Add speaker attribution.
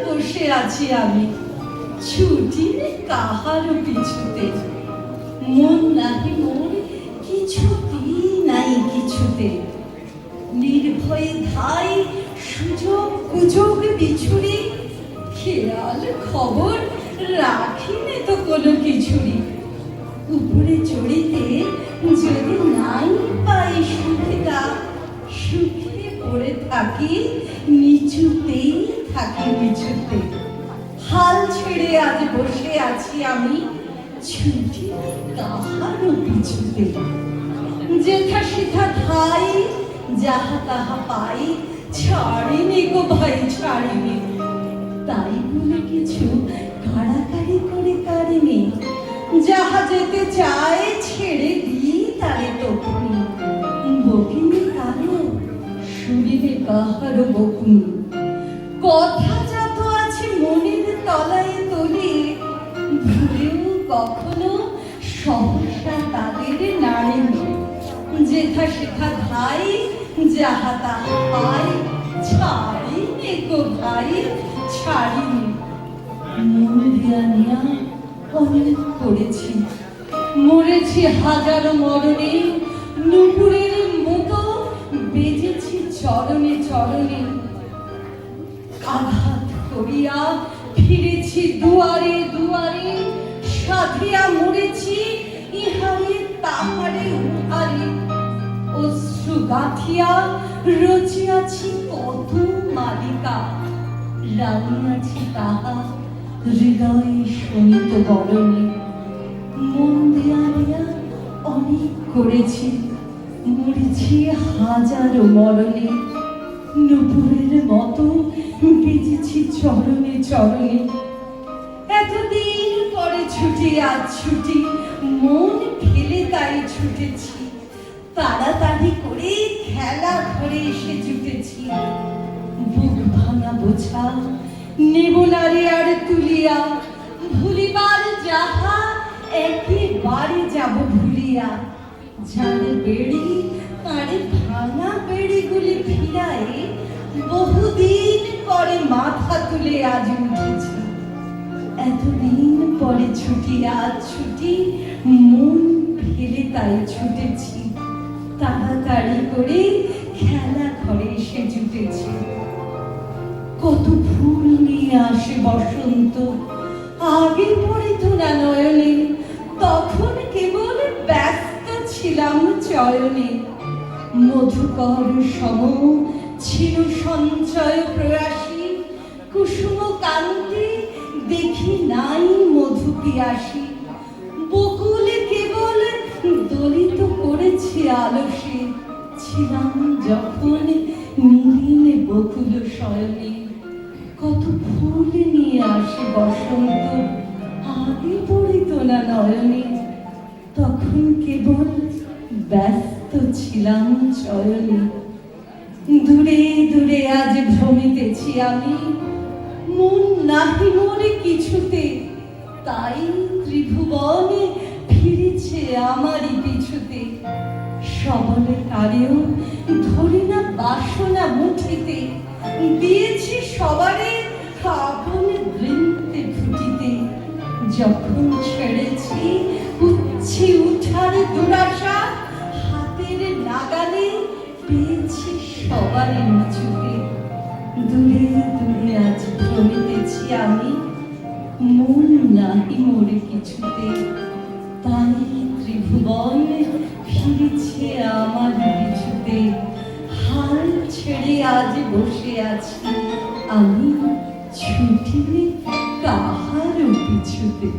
Speaker 1: বসে আছি আমি ছুটি কাহারও পিছুতে, মন নাহি মোর কিছুতেই নাই কিছুতে, নির্ভয়ে ধাই সুযোগ কুযোগ বিছুরি, খেয়াল খবর রাখিনি তো কোনো কিছুরই। উপরে চড়িতে যদি নাই পাই সুবিধা, সুখে পড়ে থাকি নিচুতেই থাকি নিচুতে। হাল ছেড়ে আজ বসে আছি আমি ছুটি কাহারও পিছুতে। যেথা সেথা ধাই যাহা তাহা পাই ছাড়িনি গো ভাই ছাড়িনি, তাই বলে কিছু কাড়াকাড়ি করে কাড়িনি। যাহা যেতে চায় ছেড়ে দিই তারে তখনই, বকিনি কারো শুনিবে কাহারও বকুনি। কথা যত আছে মনের তলায় তলি, ভুলেও কখনো সহসা তাদের নাড়েনি। যেথা সেথা ধাই যাহা তাহা পাই ছাড়িনি গো ভাই ছাড়িনি। মন দিয়া নিয়া অনেক করেছি, মরেছি হাজারো মরণে, নুপুরের মতো বেজেছি চরণে চরণে। আঘাত করিয়া ফিরেছি দুয়ারে দুয়ারে, সাধিয়া মরেছি ইহারে তাহারে উহারে। অশ্রু গাঁথিয়া রচিয়াছি কত মালিকা, রানিয়াছি তাহা হৃদয় শোনিত বরণে। মন দিয়া দিয়া অনেক করেছি, মরেছি হাজারো মরণে, নুপুরের মতো বেজেছি চরণে চরণে। এতদিন পরে ছুটি আজ ছুটি, মন ফেলে তাই ছুটেছি, তাড়াতাড়ি করে খেলা ঘরে এসে জুটেছি। বুক ভাঙা বোঝা নেব না রে আর তুলিয়া, ভুলিবার যাহা একেবারে যাব ভুলিয়া। যার বেড়ি তারে ভাঙা বেড়িগুলি ফিরায়, বহুদিন পরে মাথা তুলে আজ উঠেছি। এতদিন পরে ছুটি আজ ছুটি, মন ফেলে তাই ছুটেছি, তাড়াতাড়ি করে খেলা ঘরে এসে জুটেছি। কত ফুল নিয়ে আসে বসন্ত, আগে পড়িত না নয়নে, তখন কেবল ব্যস্ত ছিলাম চয়নে। মধুকর সম ছিল সঞ্চয় প্রয়াসী, কুসুম কান্তি দেখি নাই মধু পিয়াসী। বকুল কেবল দলিত করেছে আলসে, ছিলাম যখন নীলিনে বকুল শয়নে। কত ফুল নিয়ে আসে বসন্ত, আগে পড়িত না নয়নে, তখন কেবল ব্যস্ত ছিলাম চয়নে। দূরে দূরে আজ ভ্রমিতেছি আমি, মন নাহি মোরে কিছুতে, তাই ত্রিভুবনে ফিরেছে আমারই পিছুতে। সবলে কারেও ধরি না বাসনা মুঠিতে, দিয়েছি সবারে আপন বৃন্তে ফুটিতে। যখন ছেড়েছি উচ্ছে উঠার দুরাশা, হাতের নাগালে পেয়েছি সবারে নিচুতে। দূরে দূরে আজ ভ্রমিতেছি আমি, মন নাহি মোরে কিছুতে, তাই ত্রিভুবন ফিরেছে আমার পিছুতে। হাল ছেড়ে আজ বসে আছি আমি ছুটি কাহারও পিছুতে।